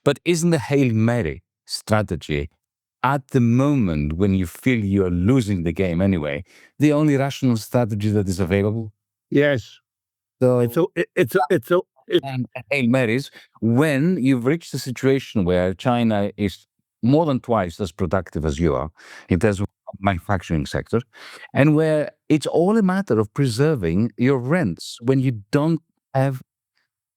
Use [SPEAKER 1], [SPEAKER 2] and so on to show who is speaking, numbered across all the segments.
[SPEAKER 1] But isn't the Hail Mary strategy at the moment when you feel you're losing the game anyway, the only rational strategy that is available?
[SPEAKER 2] Yes.
[SPEAKER 1] So and Hail Marys when you've reached a situation where China is more than twice as productive as you are in terms of manufacturing sector, and where it's all a matter of preserving your rents when you don't have,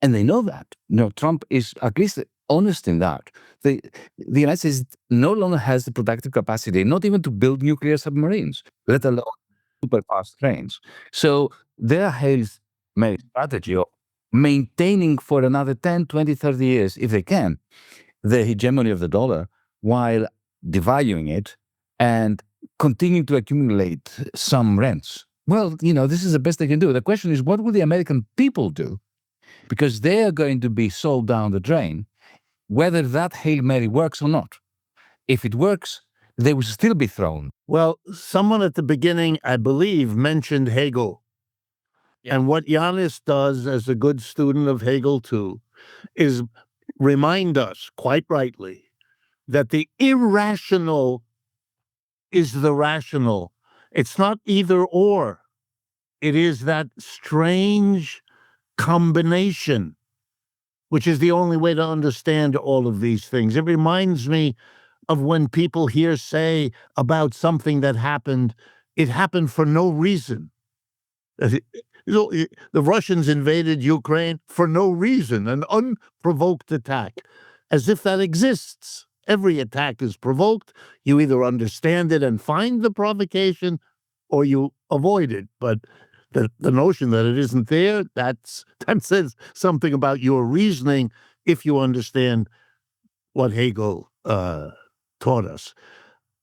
[SPEAKER 1] and they know that. Trump is at least honest in that. The United States no longer has the productive capacity, not even to build nuclear submarines, let alone super fast trains. So their Hail Mary strategy of maintaining for another 10, 20, 30 years, if they can, the hegemony of the dollar while devaluing it and continuing to accumulate some rents. Well, this is the best they can do. The question is, what will the American people do? Because they are going to be sold down the drain, whether that Hail Mary works or not. If it works, they will still be thrown.
[SPEAKER 2] Well, someone at the beginning, I believe, mentioned Hegel. Yeah. And what Yannis does as a good student of Hegel too is remind us, quite rightly, that the irrational is the rational. It's not either or. It is that strange combination, which is the only way to understand all of these things. It reminds me of when people here say about something that happened, it happened for no reason. The Russians invaded Ukraine for no reason, an unprovoked attack, as if that exists. Every attack is provoked. You either understand it and find the provocation, or you avoid it. But the notion that it isn't there, that says something about your reasoning if you understand what Hegel taught us.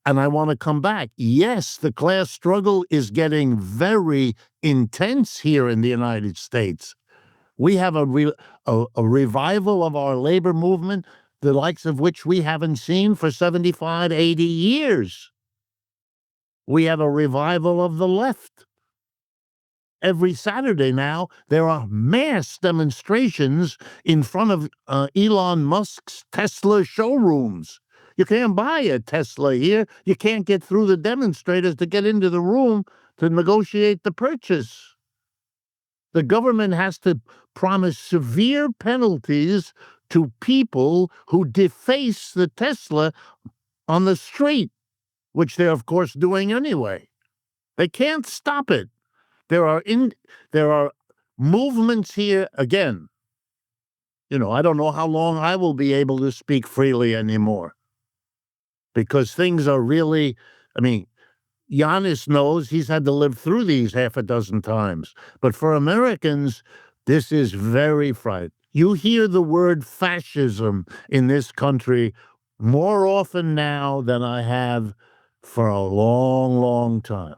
[SPEAKER 2] And I want to come back. Yes, the class struggle is getting very intense here in the United States. We have a revival of our labor movement, the likes of which we haven't seen for 75, 80 years. We have a revival of the left. Every Saturday now, there are mass demonstrations in front of Elon Musk's Tesla showrooms. You can't buy a Tesla here. You can't get through the demonstrators to get into the room to negotiate the purchase. The government has to promise severe penalties to people who deface the Tesla on the street, which they're, of course, doing anyway. They can't stop it. There are movements here, again. I don't know how long I will be able to speak freely anymore, because things are really, Yannis knows he's had to live through these half a dozen times. But for Americans, this is very frightening. You hear the word fascism in this country more often now than I have for a long, long time.